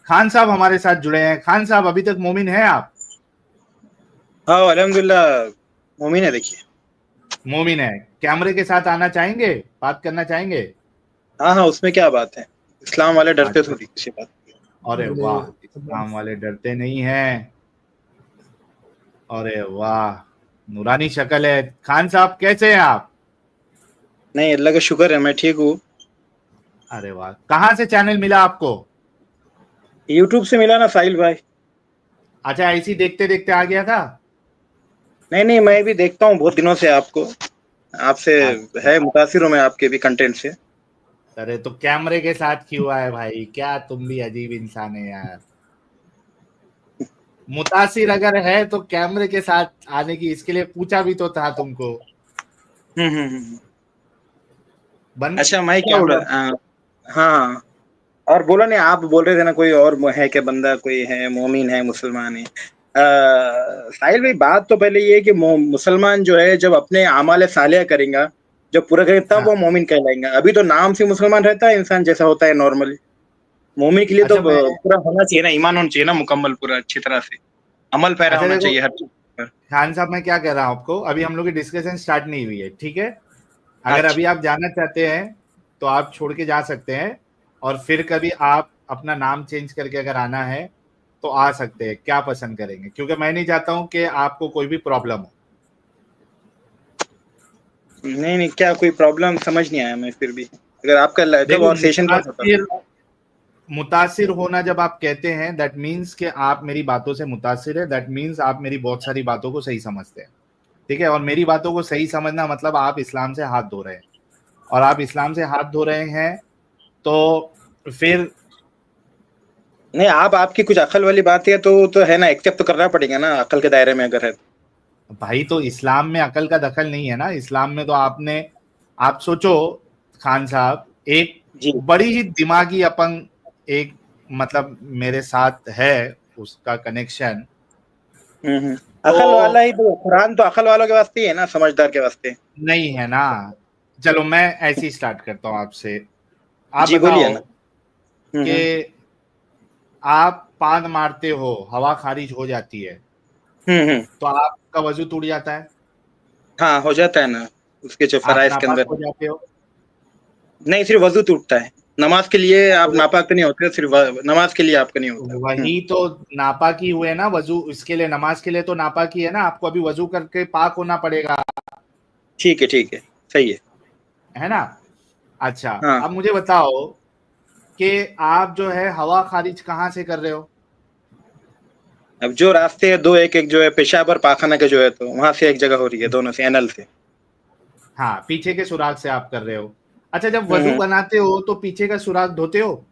खान साहब हमारे साथ जुड़े हैं। खान साहब, अभी तक मोमिन है आप? हाँ अल्हम्दुलिल्लाह मोमिन है। देखिए मोमिन है। कैमरे के साथ आना चाहेंगे, बात करना चाहेंगे? हाँ हाँ, उसमें क्या बात है, इस्लाम वाले डरते अच्छा, थोड़ी किसी बात। अरे वाह, इस्लाम वाले डरते नहीं हैं। अरे वाह, नूरानी शक्ल है। खान साहब कैसे हैं आप? नहीं, अल्लाह का शुक्र है, मैं ठीक हूँ। अरे वाह, कहाँ से चैनल मिला आपको? यूट्यूब से मिला ना साहिल भाई। अच्छा, ऐसी देखते देखते आ गया था? नहीं नहीं, मैं भी देखता हूँ बहुत दिनों से आपको, आपसे अच्छा, है मुतासिर हूँ मैं आपके भी कंटेंट से। अरे तो कैमरे के साथ क्यों आए भाई? क्या तुम भी अजीब इंसान है यार। मुतासिर अगर है तो कैमरे के साथ आने की, इसके लिए पूछा भी तो था तुमको। हम्म। बन अच्छा मैं क्या बोल कैमरा। रहा, हाँ। और बोला नहीं, आप बोल रहे थे ना कोई और है क्या बंदा, कोई है मोमिन है मुसलमान है। साहिल भाई, बात तो पहले ये है कि मुसलमान जो है जब अपने आमाल सालिया करेगा, जब पूरा करेगा तब हाँ, वो मोमिन कहलाएगा। अभी तो नाम से मुसलमान रहता है इंसान जैसा होता है नॉर्मली। मोमिन के लिए तो अच्छा मैं पूरा होना चाहिए ना, ईमान होना चाहिए ना मुकम्मल, पूरा अच्छी तरह से अमल पैरा अच्छा होना देखो चाहिए हर चीज पर। खान साहब, मैं क्या कह रहा हूँ आपको, अभी हम लोग की डिस्कशन स्टार्ट नहीं हुई है, ठीक है? अगर अच्छा अभी आप जाना चाहते हैं तो आप छोड़ के जा सकते हैं, और फिर कभी आप अपना नाम चेंज करके अगर आना है तो आ सकते हैं। क्या पसंद करेंगे? क्योंकि मैं नहीं चाहता हूं कि आपको कोई भी प्रॉब्लम हो। नहीं नहीं, क्या कोई प्रॉब्लम समझ नहीं आया मैं फिर भी, अगर आपका कब देखो, और सेशन कब होता है। मुतासिर मुतासिर होना जब आप कहते हैं, दैट मीन्स कि आप मेरी बातों से मुतासिर है, दैट मीन्स आप मेरी बहुत सारी बातों को सही समझते हैं, ठीक है? और मेरी बातों को सही समझना मतलब आप इस्लाम से हाथ धो रहे हैं, और आप इस्लाम से हाथ धो रहे हैं तो फिर नहीं, आप आपकी कुछ अकल वाली बात है तो है ना, एक्सेप्ट तो करना पड़ेगा ना, अकल के दायरे में अगर है। भाई, तो इस्लाम में अकल का दखल नहीं है ना। इस्लाम में तो आप सोचो खान साहब, एक जी। बड़ी ही दिमागी अपंग, एक मतलब मेरे साथ है, उसका कनेक्शन। हम्म। तो अकल वाला ही तो कुरान तो अकल वालों के वास्ते ही है ना, समझदार के वास्ते। नहीं है ना। चलो मैं ऐसे ही स्टार्ट करता हूँ आपसे। आप जी बोलिए बताओ ना। कि आप पान मारते हो, हवा खारिज हो जाती है, हम्म। तो आपका वजू टूट जाता है, हाँ हो जाता है ना, उसके जो आप फराइज के नापाक अंदर। हो जाते हो। नहीं, सिर्फ वजू टूटता है, नमाज के लिए आप तो नापाक तो नहीं होते, सिर्फ नमाज के लिए आपका नहीं होता। वही तो, नापाकी हुए ना वजू, इसके लिए नमाज के लिए तो नापाकी है ना, आपको अभी वजू करके पाक होना पड़ेगा, ठीक है, सही है। है ना? अच्छा, हाँ, अब मुझे बताओ कि आप जो है हवा खारिज कहाँ से कर रहे हो? अब जो रास्ते हैं दो, एक एक जो है पेशाब और पाखाना के जो है, तो वहां से एक जगह हो रही है, दोनों से एनल से। हाँ, पीछे के सुराग से आप कर रहे हो। अच्छा, जब वजू हम्म। बनाते हो तो पीछे का सुराग धोते हो?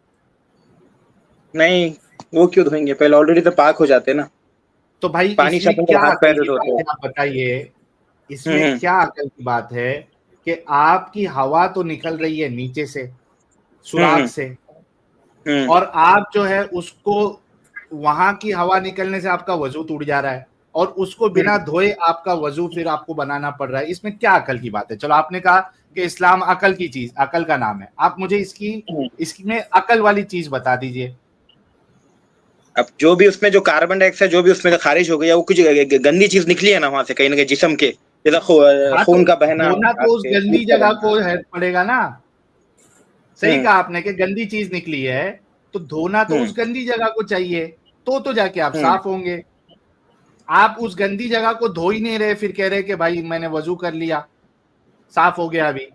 नहीं, वो क्यों धोएंगे, पहले ऑलरेडी तो पाक हो जाते हैं ना। तो भाई, पानी से इसमें अपन क्या हाथ अकल पैर की धोते बात हैं। है, आप बताइए। इसमें हम्म क्या अकल की बात है कि आपकी हवा तो निकल रही है नीचे से, सुराग हम्म से, हम्म और आप जो है उसको, वहां की हवा निकलने से आपका वजू टूट जा रहा है, और उसको बिना हम्म धोए आपका वजू फिर आपको बनाना पड़ रहा है। इसमें क्या अकल की बात है? चलो, आपने कहा कि इस्लाम अकल की चीज, अकल का नाम है, आप मुझे हम्म। इसमें अकल वाली चीज बता दीजिए। अब जो भी उसमें जो कार्बन डाइऑक्साइड जो भी उसमें का खारिज हो गया, वो कुछ गंदी चीज निकली है ना वहां से, कहीं ना कहीं जिस्म के, जैसा हाँ, तो खून का बहना, धोना तो उस आपके गंदी दूध का जगह बहना। को है पड़ेगा ना। सही हम्म कहा आपने कि गंदी चीज निकली है, तो धोना तो हम्म उस गंदी जगह को चाहिए, तो जाके आप हम्म साफ होंगे। आप उस गंदी जगह को धो ही नहीं रहे, फिर कह रहे कि भाई मैंने वजू कर लिया, साफ हो गया अभी।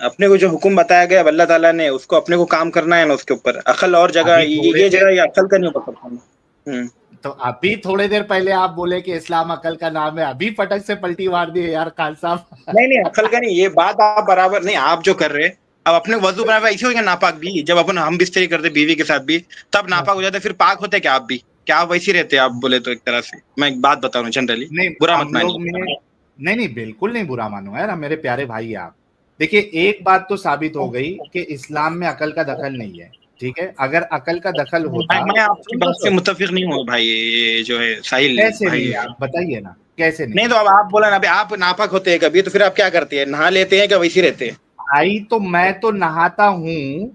अपने को जो हुक्म बताया गया अब अल्लाह ताला ने, उसको अपने को काम करना है ना उसके ऊपर, अकल और जगह, अभी थोड़े ये देर जगह, ये अकल का नहीं पकड़ पाना। तो अभी थोड़े देर पहले आप बोले कि इस्लाम अकल का नाम है, अभी फटक से पलटी मार दी है यार खान साहब। नहीं नहीं, अकल का नहीं, ये बात आप बराबर नहीं, आप जो कर रहे हैं। अब अपने वजू बराबर ऐसे हो गया नापाक भी, जब अपन हम बिस्तरी करते बीवी के साथ भी, तब नापाक हो जाते, फिर पाक होते क्या आप भी, क्या आप वैसे ही रहते आप बोले तो, एक तरह से मैं एक बात बता रहा हूँ जनरली, नहीं, बुरा मत हम लोग में मानिए। नहीं नहीं, बिल्कुल नहीं बुरा मानो यार, मेरे प्यारे भाई आप। देखिए, एक बात तो साबित हो गई कि इस्लाम में अकल का दखल नहीं है, ठीक है? अगर अकल का दखल होता, मैं आपकी सुनो बात से तो, मुत्तफिक नहीं हूँ भाई, ये जो है साहिल कैसे भाई नहीं? है। आप बताइए ना, कैसे नहीं? नहीं तो अब आप बोला ना, अभी आप नापाक होते हैं कभी, तो फिर आप क्या करते हैं, नहा लेते हैं क्या वैसे ही रहते हैं। भाई, तो मैं तो नहाता हूं,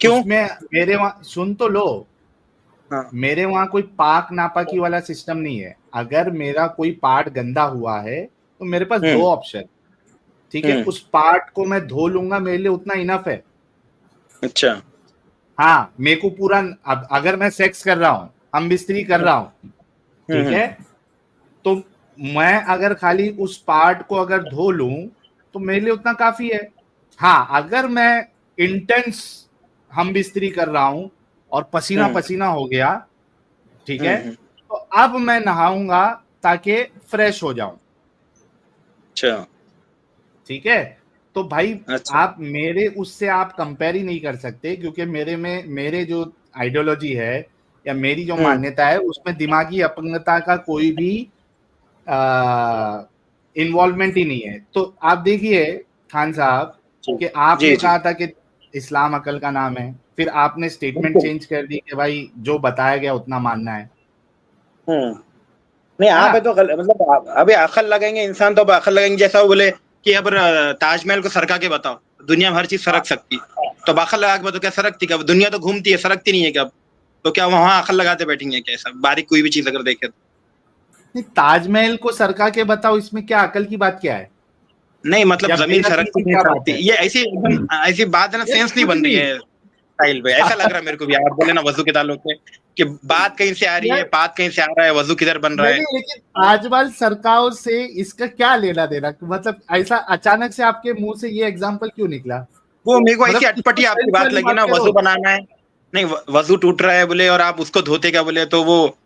क्यों? उसमें मेरे वहां सुन तो लो, हाँ। मेरे वहां कोई पाक नापाकी वाला सिस्टम नहीं है। अगर मेरा कोई पार्ट गंदा हुआ है तो मेरे पास दो ऑप्शन, ठीक है, उस पार्ट को मैं धो लूंगा, मेरे लिए उतना इनफ है। अच्छा। हाँ, मेरे को पूरा, अब अगर मैं सेक्स कर रहा हूं, हम बिस्तरी कर रहा हूं, ठीक है, तो मैं अगर खाली उस पार्ट को अगर धो लूं तो मेरे लिए उतना काफी है। हाँ, अगर मैं इंटेंस हम बिस्तरी कर रहा हूं और पसीना पसीना हो गया, ठीक है, तो अब मैं नहाऊंगा ताकि फ्रेश हो जाऊं। अच्छा। ठीक है, तो भाई अच्छा। आप मेरे उससे आप कंपेयर ही नहीं कर सकते, क्योंकि मेरे जो आइडियोलॉजी है या मेरी जो मान्यता है उसमें दिमागी अपंगता का कोई भी इन्वॉल्वमेंट ही नहीं है। तो आप देखिए खान साहब कि आपने कहा था कि इस्लाम अकल का नाम है, फिर आपने स्टेटमेंट चेंज कर दी कि भाई जो बताया गया उतना मानना है। नहीं, आप तो मतलब अभी अकल लगाएंगे इंसान, तो अकल लगाएंगे जैसा वो बोले कि अब ताजमहल को सरका के बताओ, दुनिया में हर चीज सरक सकती, तो अकल लगा के बताओ क्या सरकती, क्या दुनिया तो घूमती है, सरकती नहीं है क्या? तो क्या वहां अकल लगाते बैठेंगे क्या? ऐसा बारीक कोई भी चीज अगर देखे तो नहीं, ताजमहल को सरका के बताओ, इसमें क्या अकल की बात क्या है? नहीं, मतलब जमीन सरकती नहीं सरकती, ये ऐसी ऐसी बात है ना, सेंस नहीं बन रही है साहिल भाई। ऐसा लग रहा है मेरे को भी, आप बोले ना वजू के ताल्लुक में कि बात कहीं से आ रही है, बात कहीं से आ रहा है, वजू किधर बन रहा है। नहीं, लेकिन ताजमहल सरकाओं से इसका क्या लेना देना? मतलब ऐसा अचानक से आपके मुंह से ये एग्जांपल क्यों निकला? वो मेरे को ऐसी मतलब अटपटी आपकी बात लगी ना, वजू बनाना है, नहीं वजू टूट रहा है बोले और आप उसको धोते क्या बोले, तो वो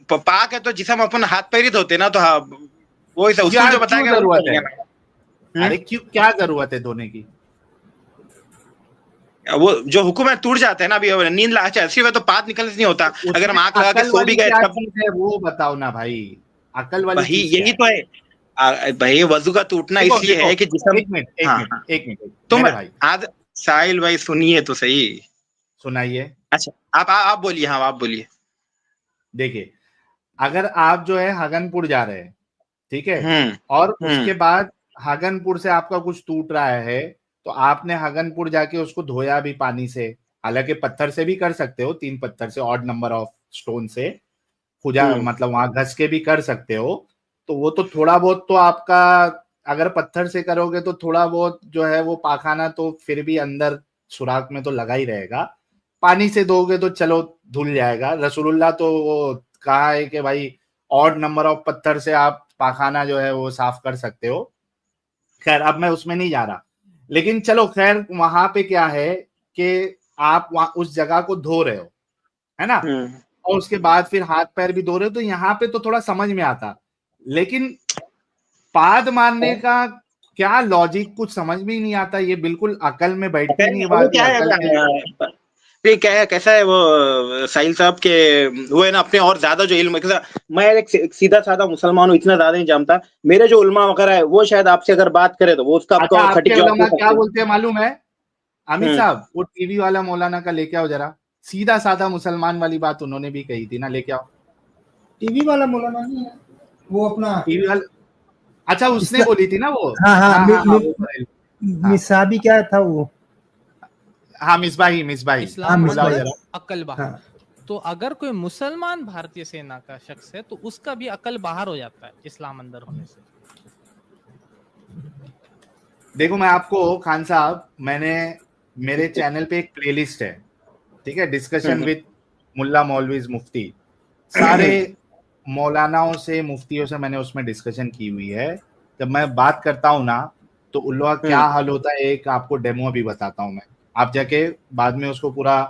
पाक है तो जिसम अपन हाथ पैर ही धोते ना, तो हाँ वो उसूल जो बताया गया जरूरत है। अरे क्यों, क्या जरूरत है धोने की? वो जो हुक्म है टूट जाता है ना। अभी नींद अच्छी है तो पात निकलने से नहीं होता, अगर हम आंख लगा के सो भी गए क्या चीज है वो बताओ ना भाई, अकल वाली भाई चीज यही तो है भाई, वजू का टूटना इसलिए है कि जिसम। एक मिनट तो मैं आज साहिल भाई सुनिए तो सही, सुनाइए। अच्छा आप बोलिए, हाँ आप बोलिए। देखिए, अगर आप जो है हगनपुर जा रहे हैं, ठीक है, और उसके बाद हगनपुर से आपका कुछ टूट रहा है, तो आपने हगनपुर जाके उसको धोया भी पानी से, हालांकि पत्थर से भी कर सकते हो, 3 पत्थर से, ऑड नंबर ऑफ स्टोन से खुजा, मतलब वहां घस के भी कर सकते हो। तो वो तो थोड़ा बहुत तो आपका, अगर पत्थर से करोगे तो थोड़ा बहुत जो है वो पाखाना तो फिर भी अंदर सुराख में तो लगा ही रहेगा। पानी से धोगे तो चलो धुल जाएगा। रसूलुल्लाह तो वो कहा है कि भाई ऑड नंबर ऑफ पत्थर से आप पाखाना जो है वो साफ कर सकते हो। खैर, अब मैं उसमें नहीं जा रहा, लेकिन चलो खैर, वहां पे क्या है कि आप वहां उस जगह को धो रहे हो, है ना, और उसके बाद फिर हाथ पैर भी धो रहे हो, तो यहाँ पे तो थोड़ा समझ में आता, लेकिन पाद मारने का क्या लॉजिक कुछ समझ में ही नहीं आता। ये बिल्कुल अकल में बैठती नहीं बात। क्या है क्या है, कैसा है वो साहिल साहब के, वो है ना अपने और ज्यादा जो इल्म, मैं एक सीधा साधा मुसलमान हूँ, इतना ज्यादा नहीं जानता। मेरे जो उलमा वगैरह है वो शायद आपसे अगर बात करे तो वो उसका आपको सटीक जवाब क्या बोलते हैं मालूम है अमित साहब? वो टीवी वाला मौलाना का लेके आओ जरा, सीधा साधा मुसलमान वाली बात उन्होंने भी कही थी ना, लेके आओ। टीवी वाला मौलाना नहीं है वो, अपना टीवी वाला, अच्छा उसने बोली थी ना वो। हाँ, मिसाबी क्या था वो? हाँ, मिसबाही इस्लाम अकल बाहर। तो अगर कोई मुसलमान भारतीय सेना का शख्स है तो उसका भी अकल बाहर हो जाता है इस्लाम अंदर होने से। देखो, मैं आपको खान साहब, मैंने मेरे चैनल पे एक प्लेलिस्ट है, ठीक है, डिस्कशन विद मुल्ला मौलवीज मुफ्ती, सारे मौलानाओं से मुफ्तियों से मैंने उसमें डिस्कशन की हुई है। जब मैं बात करता हूँ ना तो उन लोगों का क्या हाल होता है, एक आपको डेमो भी बताता हूँ मैं, आप जाके बाद में उसको पूरा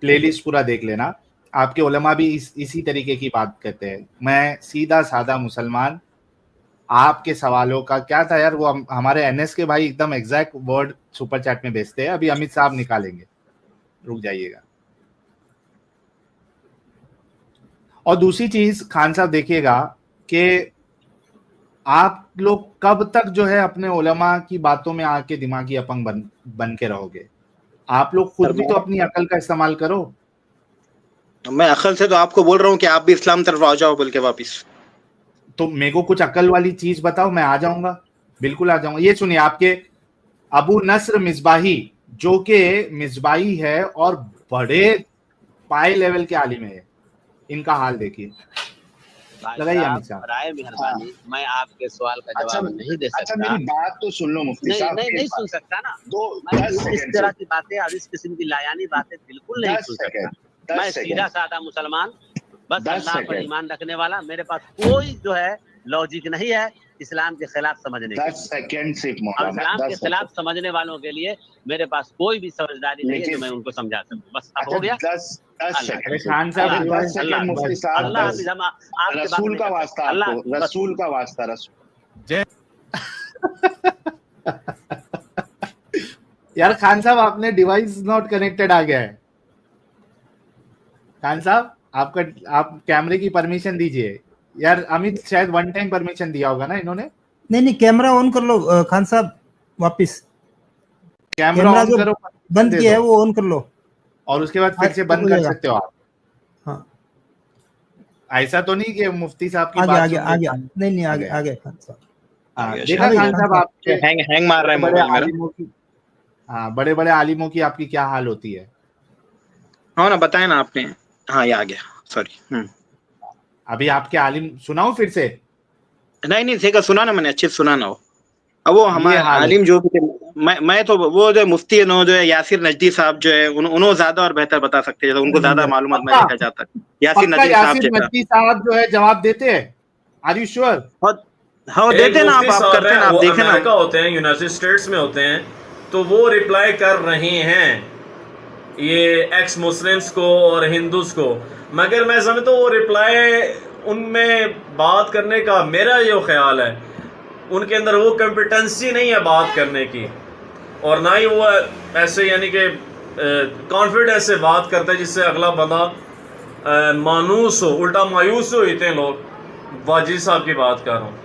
प्लेलिस्ट पूरा देख लेना। आपके उलमा भी इसी तरीके की बात करते हैं। मैं सीधा साधा मुसलमान, आपके सवालों का क्या था यार, वो हमारे एनएस के भाई एकदम एग्जैक्ट वर्ड सुपर चैट में भेजते हैं, अभी अमित साहब निकालेंगे, रुक जाइएगा। और दूसरी चीज खान साहब देखिएगा कि आप लोग कब तक जो है अपने उलमा की बातों में आके दिमागी अपंग बन के रहोगे? आप लोग खुद भी तो अपनी अकल का इस्तेमाल करो। मैं अकल से तो आपको बोल रहा हूँ कि आप भी इस्लाम तरफ आ जाओ बोल के वापिस। तो मेरे को कुछ अकल वाली चीज बताओ, मैं आ जाऊंगा, बिल्कुल आ जाऊंगा। ये सुनिए, आपके अबू नस्र मिसबाही, जो के मिसबाही है और बड़े पाई लेवल के आलिम है, इनका हाल देखिए। लगाइए अमित साहब। राय मेहरबानी, मैं आपके सवाल का जवाब नहीं दे सकता। अच्छा मेरी बात तो सुन लो मुफ्ती साहब। नहीं सुन सकता ना। मैं इस तरह की बातें और इस किस्म की लायानी बातें बिल्कुल नहीं सुन सकता। मैं सीधा साधा मुसलमान, बस अल्लाह पर ईमान रखने वाला। मेरे पास कोई जो है लॉजिक नहीं है इस्लाम के खिलाफ समझने के। 10 सेकंड सिर्फ और इस्लाम के खिलाफ समझने वालों के लिए मेरे पास कोई भी समझदारी नहीं है जो मैं उनको समझा सकूं। बस अब हो गया। 10 सेकंड खान साहब, 10 सेकंड मुफ्ती साहब। अल्लाह रसूल का वास्ता आपको, रसूल का वास्ता, रसूल। यार खान साहब, आपने डिवाइस नॉट कनेक्टेड आ गया है। खान साहब, आप कैमरे की परमिशन दीजिए यार। अमित शायद वन टाइम परमिशन दिया होगा ना इन्होंने। नहीं, कैमरा ऑन कर लो खान साहब, वापस कैमरा ऑन करो, बंद किया है वो ऑन कर लो, और उसके बाद फिर से बंद कर सकते हो आप। हाँ, ऐसा तो नहीं कि मुफ्ती साहब की आ बात गया। नहीं आ गया खान साहब। देखा खान साहब, आप हैंग मार रहा है मोबाइल मेरा। हाँ, बड़े बड़े आलिमों की आपकी क्या हाल होती है। हाँ ना, बताए ना आपने। हाँ, ये आ गया, सॉरी। अभी आपके आलिम सुनाऊं फिर से? नहीं ठीक है, सुना ना मैंने, अच्छे से सुना ना वो। अब वो हमारे आलिम जो भी थे, मैं तो वो जो मुफ्ती है जो है यासिर नजदी साहब जो है, उन्होंने ज्यादा और बेहतर बता सकते हैं, उनको ज्यादा मालूमात मैं देखा जाता है। यासिर नजदी साहब जो है जवाब देते हैं। Are you sure? हाँ देते ना, आप करते हैं, आप देखें ना। अमेरिका होते हैं, यूनाइटेड स्टेट्स में होते हैं, तो वो रिप्लाई कर रहे हैं ये एक्स मुस्लिम्स को और हिंदूज को। मगर मैं समझता हूँ वो रिप्लाई उनमें बात करने का, मेरा जो ख्याल है उनके अंदर वो कॉम्पिटेंसी नहीं है बात करने की, और ना ही वो ऐसे यानी कि कॉन्फिडेंस से बात करता है जिससे अगला बंदा मायूस हो, उल्टा मायूस हो इतने लोग। वाजिद साहब की बात कर रहा हूँ।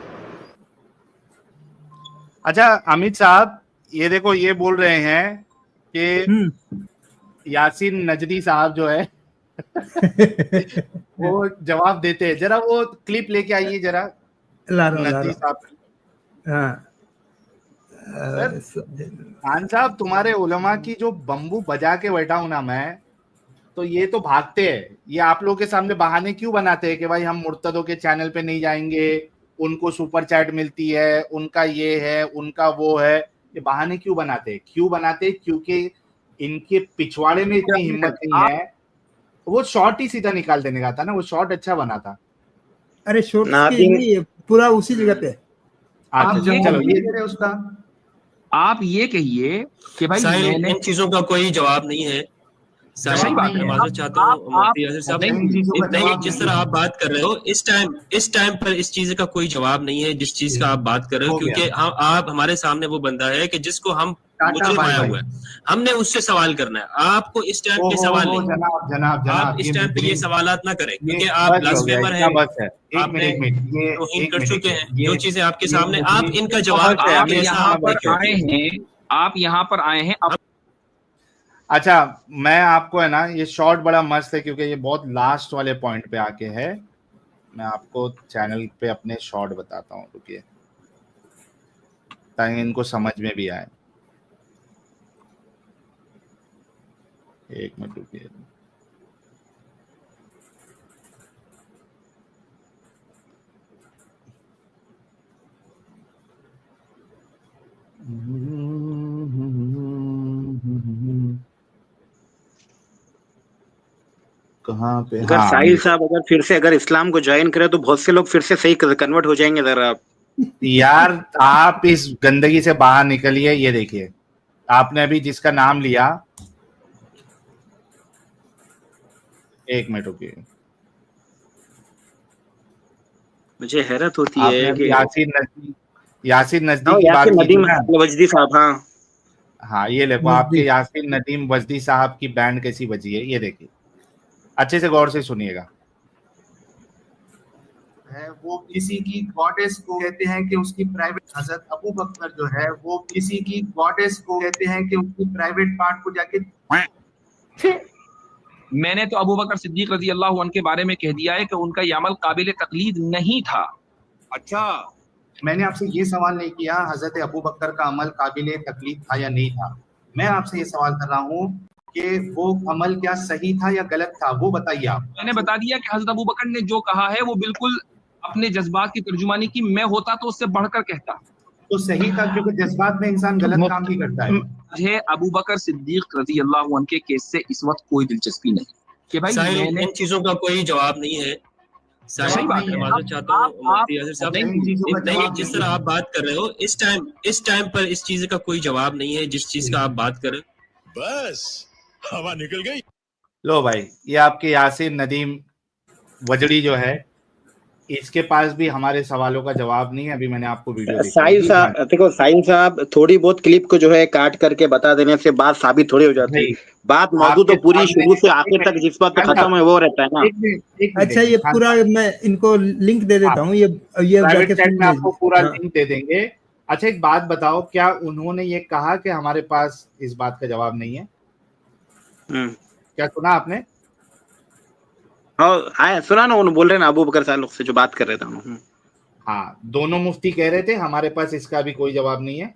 अच्छा अमित साहब, ये देखो, ये बोल रहे हैं कि यासीन नजदी साहब जो है वो जवाब देते हैं। जरा वो क्लिप लेके आइए जरा, नजदी साहब। खान साहब, तुम्हारे उलमा की जो बम्बू बजा के बैठा हूं ना मैं, तो ये तो भागते हैं। ये आप लोगों के सामने बहाने क्यों बनाते हैं कि भाई हम मुर्तदों के चैनल पे नहीं जाएंगे, उनको सुपर चैट मिलती है, उनका ये है, उनका वो है। ये बहाने क्यों बनाते हैं? क्योंकि इनके पिछवाड़े में इतनी हिम्मत नहीं है। वो शॉट ही सीधा निकाल देने का था ना, वो शॉट अच्छा बना था। अरे शॉट नहीं, पूरा उसी जगह पे। चलो ये उसका आप ये कहिए कि भाई इन चीजों का कोई जवाब नहीं है। सही बात है, माजूर चाहता हूँ नहीं, जिस तरह आप बात कर रहे हो इस टाइम पर इस चीज का कोई जवाब नहीं है जिस चीज का आप बात कर रहे हो, क्योंकि आप हमारे सामने वो बंदा है कि जिसको हम मुजरिम आया हुआ है, हमने उससे सवाल करना है। आपको इस टाइम पे सवाल नहीं, जनाब आप इस टाइम पे ये सवालात ना करें, क्योंकि आप ब्लास्फेमर हैं, आपने तौहीन कर चुके हैं। जो चीजें आपके सामने, आप इनका जवाब आप यहाँ पर आए हैं। अच्छा, मैं आपको है ना, ये शॉर्ट बड़ा मस्त है क्योंकि ये बहुत लास्ट वाले पॉइंट पे आके है। मैं आपको चैनल पे अपने शॉर्ट बताता हूँ, रुकिए, ताकि इनको समझ में भी आए। एक मिनट रुकिए। कहाँ पे? अगर साहिल साहब अगर फिर से इस्लाम को ज्वाइन करे तो बहुत से लोग फिर से सही कन्वर्ट हो जाएंगे। जरा आप यार, आप इस गंदगी से बाहर निकलिए। ये देखिए, आपने अभी जिसका नाम लिया, एक मिनट रुकिए, मुझे हैरत होती है कि यासीन नजदी की बात की, वजदी साहब। हाँ ये देखो, आपके यासीन नदीम वजदी साहब की बैंड कैसी बजी है, ये देखिए, अच्छे से गौर से सुनिएगा। है वो किसी की गॉडेस को कहते हैं कि उसकी प्राइवेट, हजरत अबू बकर जो है वो किसी की गॉडेस को कहते हैं कि उसकी प्राइवेट पार्ट को जाके मैंने तो अबू बकर सिद्दीक रजी अल्लाह अन्हु के बारे में कह दिया है कि उनका ये अमल काबिल तकलीद नहीं था। अच्छा, मैंने आपसे ये सवाल नहीं किया हजरत अबू बकर का अमल काबिल तकलीद था या नहीं था। मैं आपसे ये सवाल कर रहा हूँ कि वो अमल क्या सही था या गलत था, वो बताइए आप। मैंने बता दिया कि हजरत अबू बकर ने जो कहा है वो बिल्कुल अपने जज्बात की तर्जुमानी की, मैं होता तो उससे बढ़कर कहता। तो सही था, क्योंकि जज्बात में इंसान गलत काम भी करता है। मुझे अबू बकर सिद्दीक रजी अल्लाह अन्हु के केस से इस वक्त कोई दिलचस्पी नहीं कि भाई मैंने इन चीजों का कोई जवाब नहीं है। सही बात है। माजरत चाहता हूँ मुफ्ती यासिर साहब, नहीं जिस तरह आप बात कर रहे हो इस टाइम पर इस चीज का कोई जवाब नहीं है जिस चीज का आप बात कर रहे हो। बस हवा निकल गई। लो भाई, ये आपके यासिर नदीम वजड़ी जो है, इसके पास भी हमारे सवालों का जवाब नहीं है। अभी मैंने आपको वीडियो साहिल साहब, देखो साहिल साहब, थोड़ी बहुत क्लिप को जो है काट करके बता देने से बात साबित थोड़ी हो जाती है। बात मौजूद तो पूरी शुरू से आखिर तक जिस बात पे खत्म है वो रहता है ना। अच्छा, ये पूरा मैं इनको लिंक दे देता हूँ, ये प्राइवेट चैट में आपको पूरा लिंक दे देंगे। अच्छा, एक बात बताओ, क्या उन्होंने ये कहा कि हमारे पास इस बात का जवाब नहीं है? क्या सुना आपने? हाँ सुना ना, उन्होंने बोल रहे ना अबू बकर साहब से जो बात कर रहे थे। हाँ, दोनों मुफ्ती कह रहे थे हमारे पास इसका भी कोई जवाब नहीं है।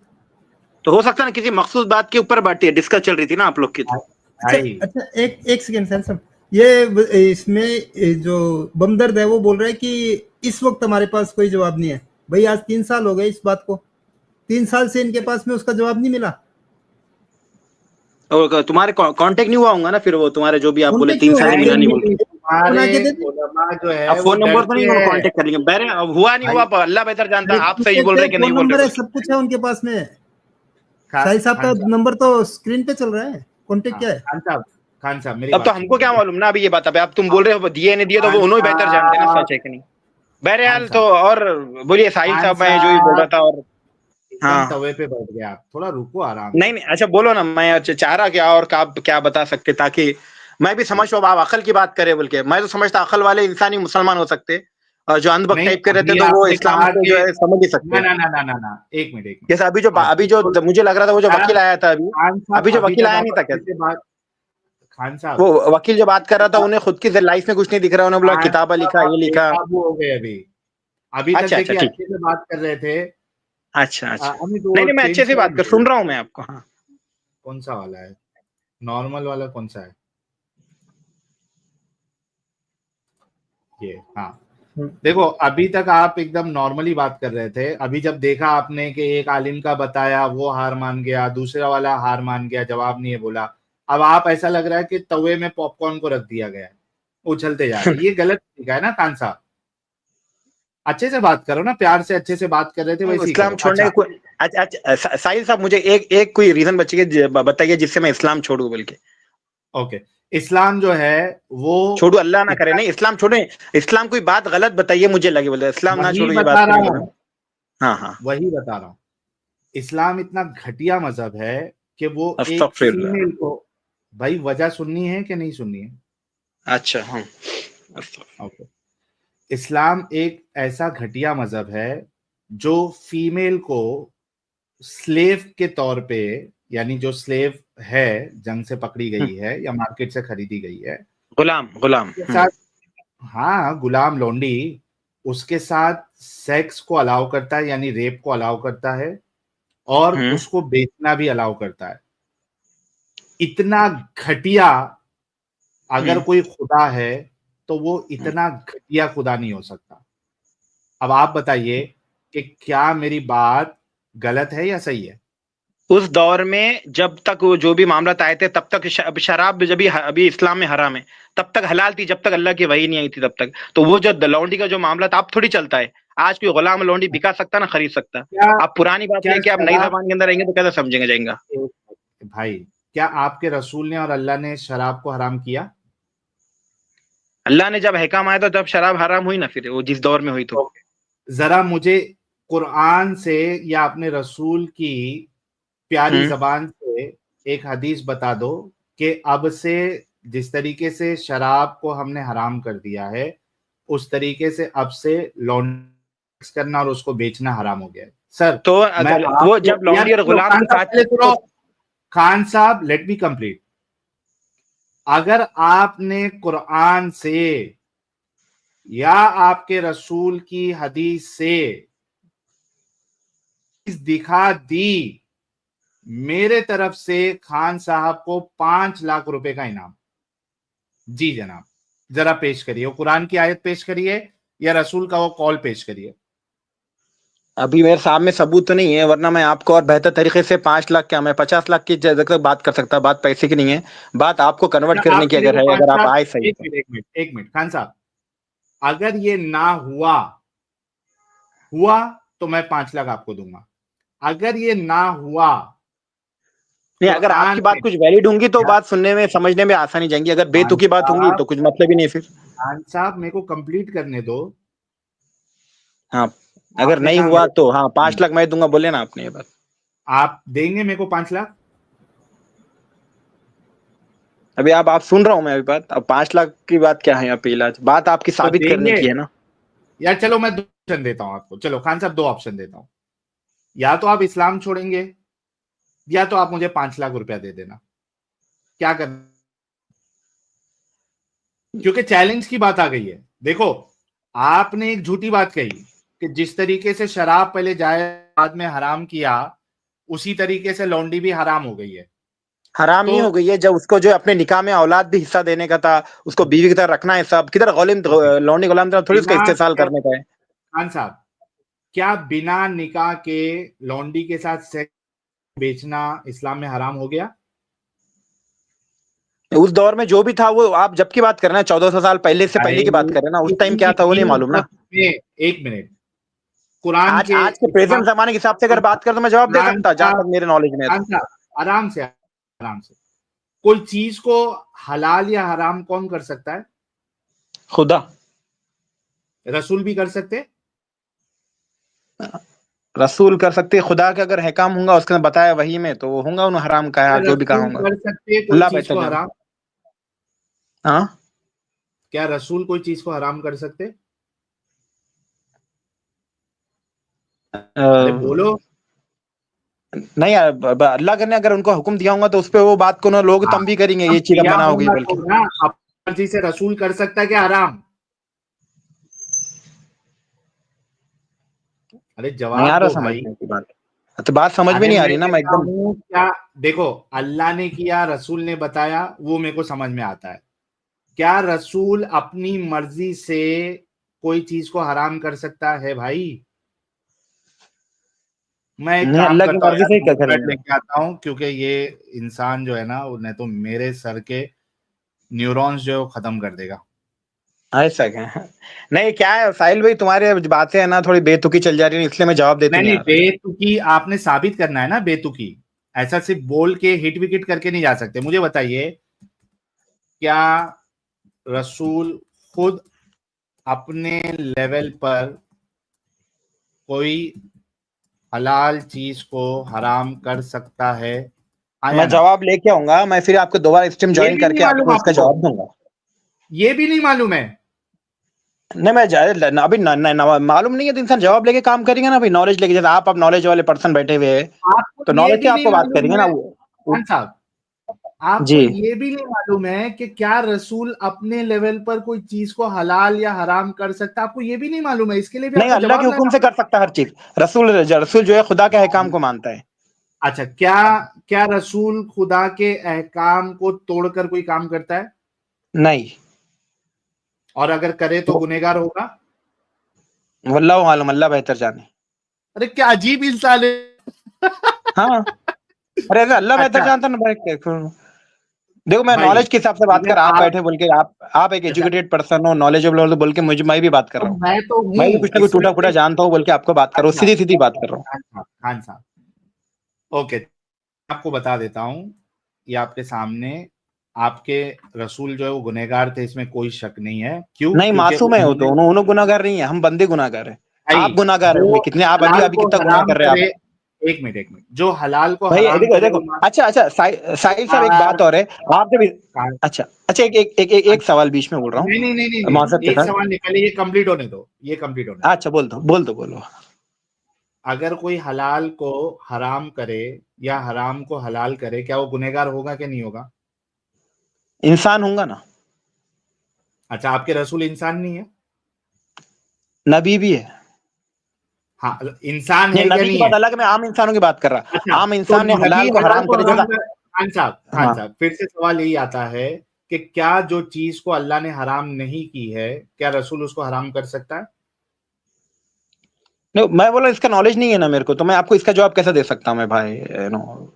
तो हो सकता है ना किसी मखसूस बात के ऊपर बात डिस्कस चल रही थी ना आप लोग की। अच्छा एक सेकंड सर, ये इसमें जो बमदर्द है वो बोल रहा है कि इस वक्त हमारे पास कोई जवाब नहीं है। भाई आज 3 साल हो गए इस बात को, 3 साल से इनके पास में उसका जवाब नहीं मिला। और तुम्हारे कांटेक्ट नहीं हुआ होगा ना फिर वो तुम्हारे जो भी आप बोले 3 साल मिला नहीं बोले जो है अब फोन नंबर तो नहीं कांटेक्ट कर लेंगे। बहरे हुआ नहीं हुआ, अल्लाह बेहतर जानता है। आप सही बोल रहे कि नहीं बोल रहे, सब कुछ है उनके पास में। साहिल साहब का नंबर तो स्क्रीन पे चल रहा है, कांटेक्ट क्या है? खान साहब मेरी अब तो हमको क्या मालूम ना अभी ये बात। अब तुम बोल रहे हो दिए नहीं दिए, तो वो उन्होंने बेहतर जानते हैं ना सच है कि नहीं। बहरहाल तो और बोलिए साहिल साहब, मैं जो ही बोल रहा था। और हाँ, तवे पे बैठ गया आप, थोड़ा रुको आराम। नहीं अच्छा बोलो ना, मैं चाह रहा क्या और क्या बता सकते ताकि मैं भी समझ पाऊँ। आप अकल की बात करें बोल के, मैं तो समझता अकल वाले इंसान ही मुसलमान हो सकते, और जो अंधभक्त टाइप के रहते तो वो इस्लाम को जो है समझ ही सकते। ना, एक मिनट। जैसे अभी जो मुझे लग रहा था वो जो वकील आया था अभी जो वकील आया नहीं था क्या खान साहब, वो वकील जो बात कर रहा था उन्हें खुद की लाइफ में कुछ नहीं दिख रहा, उन्होंने बोला किताबा लिखा ये लिखा। हो गए अभी तक देखिए अच्छे से बात कर रहे थे। अच्छा नहीं मैं अच्छे से बात कर सुन रहा हूँ मैं आपको। हाँ, कौन सा वाला है? नॉर्मल वाला कौन सा है? ये हाँ, देखो अभी तक आप एकदम नॉर्मली बात कर रहे थे। अभी जब देखा आपने कि एक आलिम का बताया वो हार मान गया, दूसरा वाला हार मान गया, जवाब नहीं है बोला, अब आप ऐसा लग रहा है कि तवे में पॉपकॉर्न को रख दिया गया है, उछलते जा रहे। ये गलत तरीका है ना खान साहब। अच्छे से बात करो ना, प्यार से अच्छे से बात कर रहे थे वैसे इस्लाम छोड़ने को। अच्छा साहिल साहब, मुझे एक कोई रीजन बताइए जिससे मैं इस्लाम छोड़ू बोल के। ओके, इस्लाम जो है वो छोड़ू, अल्लाह ना करे, नहीं इस्लाम छोड़े। इस्लाम कोई बात गलत बताइए मुझे लगे बोले इस्लाम ना छोड़ू, ये बात हाँ वही बता रहा हूँ। इस्लाम इतना घटिया मजहब है कि वो एक फीमेल को, भाई वजह सुननी है कि नहीं सुननी है? अच्छा हाँ, ओके। इस्लाम एक ऐसा घटिया मजहब है जो फीमेल को स्लेव के तौर पे, यानी जो स्लेव है, जंग से पकड़ी गई है या मार्केट से खरीदी गई है, गुलाम हाँ गुलाम लोंडी, उसके साथ सेक्स को अलाउ करता है, यानी रेप को अलाउ करता है, और उसको बेचना भी अलाउ करता है। इतना घटिया अगर कोई खुदा है तो वो इतना घटिया खुदा नहीं हो सकता। अब आप बताइए कि क्या मेरी बात गलत है या सही है? उस दौर में जब तक वो जो भी मामला आए थे तब तक शराब जब अभी इस्लाम में हराम है, तब तक हलाल थी, जब तक अल्लाह की वही नहीं आई थी तब तक। तो वो जो लौंडी का जो मामला था अब थोड़ी चलता है। आज कोई गुलाम लौंडी बिका सकता ना खरीद सकता। आप पुरानी बात लेके आप नई जबान के अंदर रहेंगे तो कैसे समझेंगे जाएंगा? भाई क्या आपके रसूल ने और अल्लाह ने शराब को हराम किया? अल्लाह ने जब हुक्म आया तो जब शराब हराम हुई ना, फिर वो जिस दौर में हुई। तो जरा मुझे कुरान से या अपने रसूल की प्यारी जबान से एक हदीस बता दो कि अब से जिस तरीके से शराब को हमने हराम कर दिया है उस तरीके से अब से लॉन्ड्री करना और उसको बेचना हराम हो गया है। सर तो वो जब लॉन्ड्री और गुलाम खान साहब लेट मी कंप्लीट। अगर आपने कुरान से या आपके रसूल की हदीस से दिखा दी मेरे तरफ से खान साहब को 5 लाख रुपए का इनाम। जी जनाब, जरा पेश करिए, वो कुरान की आयत पेश करिए या रसूल का वो कॉल पेश करिए। अभी मेरे सामने सबूत तो नहीं है, वरना मैं आपको और बेहतर तरीके से 5 लाख क्या मैं 50 लाख की तक बात कर सकता। बात पैसे की नहीं है, बात आपको कन्वर्ट करने की अगर है, अगर आप आए सही। एक मिनट खान साहब, अगर ये ना हुआ तो मैं 5 लाख आपको दूंगा। अगर ये ना हुआ नहीं, अगर आपकी बात कुछ वैलिड होंगी तो बात सुनने में समझने में आसानी जाएंगी, अगर बेतुकी बात होंगी तो कुछ मतलब ही नहीं फिर। खान साहब मेरे को कंप्लीट करने दो। हाँ, अगर नहीं हुआ तो हाँ 5 लाख मैं दूंगा, बोले ना आपने ये बात। आप देंगे मेरे को 5 लाख? अभी आप सुन रहा हूँ मैं अभी बात। अब 5 लाख की बात क्या है अपील? आज बात आपकी साबित करने की है ना यार। चलो मैं 2 ऑप्शन देता हूँ आपको। चलो खान साहब 2 ऑप्शन देता हूँ, या तो आप इस्लाम छोड़ेंगे या तो आप मुझे 5 लाख रुपया दे देना। क्या कर, क्योंकि चैलेंज की बात आ गई है। देखो, आपने एक झूठी बात कही कि जिस तरीके से शराब पहले जायज बाद में हराम किया, उसी तरीके से लौंडी भी हराम हो गई है। हराम नहीं हो गई है, जब उसको जो अपने निकाह में औलाद भी हिस्सा देने का था, उसको बीवी की तरह रखना है, सब किधर लौंडी गुलाम थोड़ी उसका इस्तेसाल करने का है। खान साहब, क्या बिना निकाह के लौंडी के साथ सेक्स बेचना इस्लाम में हराम हो गया? उस दौर में जो भी था वो, आप जब की बात कर रहे हैं 1400 साल पहले से पहले की बात कर रहे हैं ना, उस टाइम क्या था वो नहीं मालूम ना। एक मिनट, कुरान आज के प्रेजेंट जमाने के हिसाब से अगर बात कर तो मैं जवाब दे सकता, जहां तक मेरे नॉलेज में। आराम से कोई चीज को हलाल या हराम कौन कर सकता है? खुदा। रसूल भी कर सकते? रसूल कर सकते, खुदा के अगर हकाम होगा उसके बताया वही में तो वो होगा उन्हें हराम का है, जो भी कहा होगा। कर सकते कोई चीज को हराम? हाँ, क्या रसूल कोई चीज को हराम कर सकते? अरे बोलो। नहीं यार, अल्लाह ने अगर उनको हुक्म दिया होगा तो उस पे वो बात को ना लोग तम भी करेंगे, ये चीज मना होगी। बल्कि मर्जी से रसूल कर सकता है क्या हराम? अरे जवाब दो भाई। तो बात समझ में नहीं आ रही ना। मैं एकदम क्या, देखो, अल्लाह ने किया, रसूल ने बताया, वो मेरे को समझ में आता है। क्या रसूल अपनी मर्जी से कोई चीज को हराम कर सकता है भाई? मैं एक काम करता हूँ, लेके आता हूँ, क्योंकि ये इंसान जो है ना, उन्हें तो मेरे सर के न्यूरॉन्स जो है वो खत्म कर देगा। ऐसा क्या? नहीं, क्या है साहिल भाई, तुम्हारे बातें है ना थोड़ी बेतुकी चल जा रही है, इसलिए मैं जवाब देता हूँ। नहीं, बेतुकी आपने साबित करना है ना। बेतुकी ऐसा सिर्फ बोल के हिट विकेट करके नहीं जा सकते। मुझे बताइए, क्या रसूल खुद अपने लेवल पर कोई हलाल चीज को हराम कर सकता है? मैं जवाब लेके आऊंगा, मैं फिर आपको दोबारा स्ट्रीम ज्वाइन करके आपको इसका जवाब दूंगा। ये भी नहीं मालूम है? नहीं, मैं अभी मालूम नहीं है तो इंसान जवाब लेके काम करेंगे ना। अभी नॉलेज लेके, जैसे आप अब नॉलेज वाले पर्सन बैठे हुए हैं तो नॉलेज से आपको बात करेंगे ना वो। साहब, आपको ये भी नहीं मालूम है कि क्या रसूल अपने लेवल पर कोई चीज को हलाल या हराम कर सकता? आपको ये भी नहीं मालूम है? इसके लिए भी नहीं, अल्लाह के हुक्म से कर सकता हर चीज। रसूल जो है खुदा के अहकाम को मानता है। अच्छा, क्या रसूल खुदा के अहकाम को तोड़कर कोई काम करता है? नहीं। और अगर करे तो गुनहगार होगा? वल्लाहु आलम, अल्लाह बेहतर जाने। अरे क्या अजीब इंसान है। हाँ, अरे अल्लाह बेहतर जानता ना भाई। देखो, मैं नॉलेज के हिसाब से बात कर, आप बैठे बोल के आप एक एजुकेटेड पर्सन हो, नॉलेजेबल हो बोल के मुझे, मैं भी बात कर रहा हूँ। मैं भी कुछ ना कुछ टूटा फूटा जानता हूँ बोल के आपको बात कर रहा हूँ, सीधी सीधी बात कर रहा हूँ। खान साहब, ओके, आपको बता देता हूँ, ये आपके सामने, आपके रसूल जो है वो गुनहगार थे, इसमें कोई शक नहीं है। क्यों? नहीं, मासूम है वो तो, उन्होंने गुनाहगार नहीं है, हम बंदे गुनाहगार है। आप गुनाहगार है कितने, आप अभी कितना गुनाह कर रहे हैं आप। एक मिनट, जो हलाल को भाई देखो, अच्छा साहिल साहब एक बात और है, आप जब अच्छा एक सवाल बीच में बोल रहा हूँ। नहीं, एक सवाल निकले, ये कंप्लीट होने दो, ये कंप्लीट होने दो। अच्छा, बोलो। अगर कोई हलाल को हराम करे या हराम को हलाल करे, क्या वो गुनहगार होगा कि नहीं होगा? इंसान होगा ना। अच्छा, आपके रसूल इंसान नहीं है? नबी भी है। हाँ इंसान है ये क्या नबी की नहीं बात है? अलग है, मैं आम इंसानों की बात कर रहा। अच्छा, आम तो इंसान ने नबी हलाल को हराम करे जैसा। खान हाँ साहब फिर से सवाल यही आता है कि क्या जो चीज को अल्लाह ने हराम नहीं की है, क्या रसूल उसको हराम कर सकता है? नहीं, मैं बोला इसका नॉलेज नहीं है ना मेरे को, तो मैं आपको इसका जवाब कैसे दे सकता हूँ मैं भाई, नो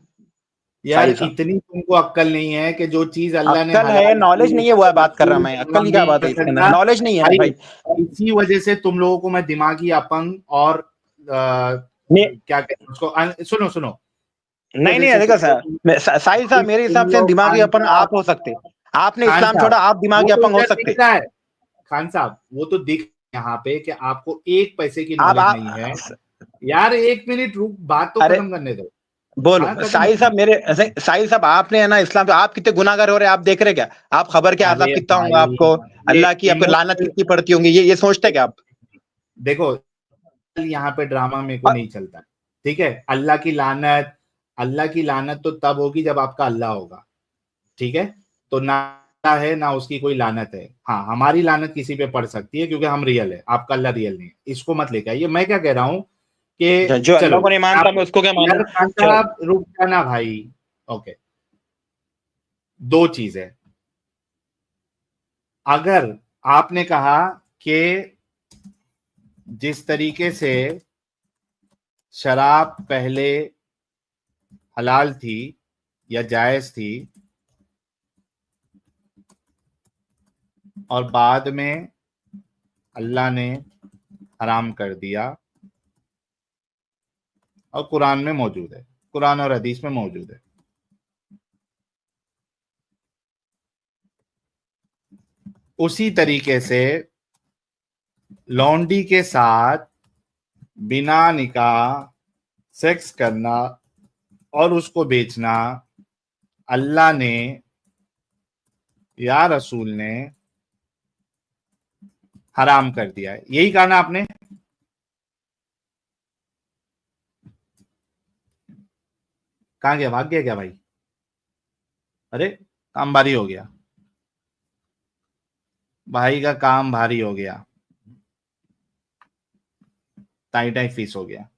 यार साहिल साहब। इतनी तुमको अक्ल नहीं है कि जो चीज अल्लाह ने अक्ल है, हलाल नॉलेज की नहीं है, वो बात कर रहा रसूल मैं, अक्ल हराम की क्या नहीं बात कर है इसके अंदर, सकता नॉलेज नहीं है ना भाई। इसी वजह से तुम लोगों को मैं दिमागी अपंग और नहीं क्या कहते हैं उसको सुनो सुनो नहीं वजह नहीं, से देखो तुम साहिल साहब, मेरे तुम हिसाब से लोग दिमागी खान अपंग साहब आप हो सकते, आपने खान इस्लाम छोड़ा, साहब आप वो दिमागी तो अपंग हो इधर सकते। दिख रहा है। खान साहब वो तो दिख यहाँ पे कि आपको एक पैसे की आप नॉलेज नहीं है। यार एक मिनट रुक, बात तो अरे खत्म करने दो। बोलो हाँ खत्म साहिल साहब, करने मेरे साहिल साहब, आपने है ना इस्लाम पे आप कितने गुनाहगार हो रहे हैं, आप देख रहे क्या? आप खबर के आजाब अरे कितना होगा भाई आपको, ये अल्लाह की आपको लानत इमोशनल कितनी पड़ती होंगी, ये सोचते क्या आप? देखो यहाँ पे ड्रामा मेरे को नहीं चलता। ठीक है, अल्लाह की लानत तो तब होगी जब आपका अल्लाह होगा। ठीक है, तो ना अल्लाह है ना उसकी कोई लानत है। हाँ हमारी लानत किसी पे पड़ सकती है क्योंकि हम रियल है, आपका अल्लाह रियल नहीं है, इसको मत लेके आइए। मैं क्या कह रहा हूँ कि जो अल्लाह चलो को नहीं मानता मैं उसको क्या मानूं? यार खान चलो साहब रुक जाना भाई। ओके, दो चीज है। अगर आपने कहा कि जिस तरीके से शराब पहले हलाल थी या जायज थी और बाद में अल्लाह ने हराम कर दिया, और कुरान में मौजूद है, कुरान और हदीस में मौजूद है। उसी तरीके से लौंडी के साथ बिना निकाह सेक्स करना और उसको बेचना अल्लाह ने या रसूल ने हराम कर दिया है। यही कहा ना आपने? कहां गया, भाग गया क्या भाई? अरे काम भारी हो गया, भाई का काम भारी हो गया, टाई टाई फीस हो गया।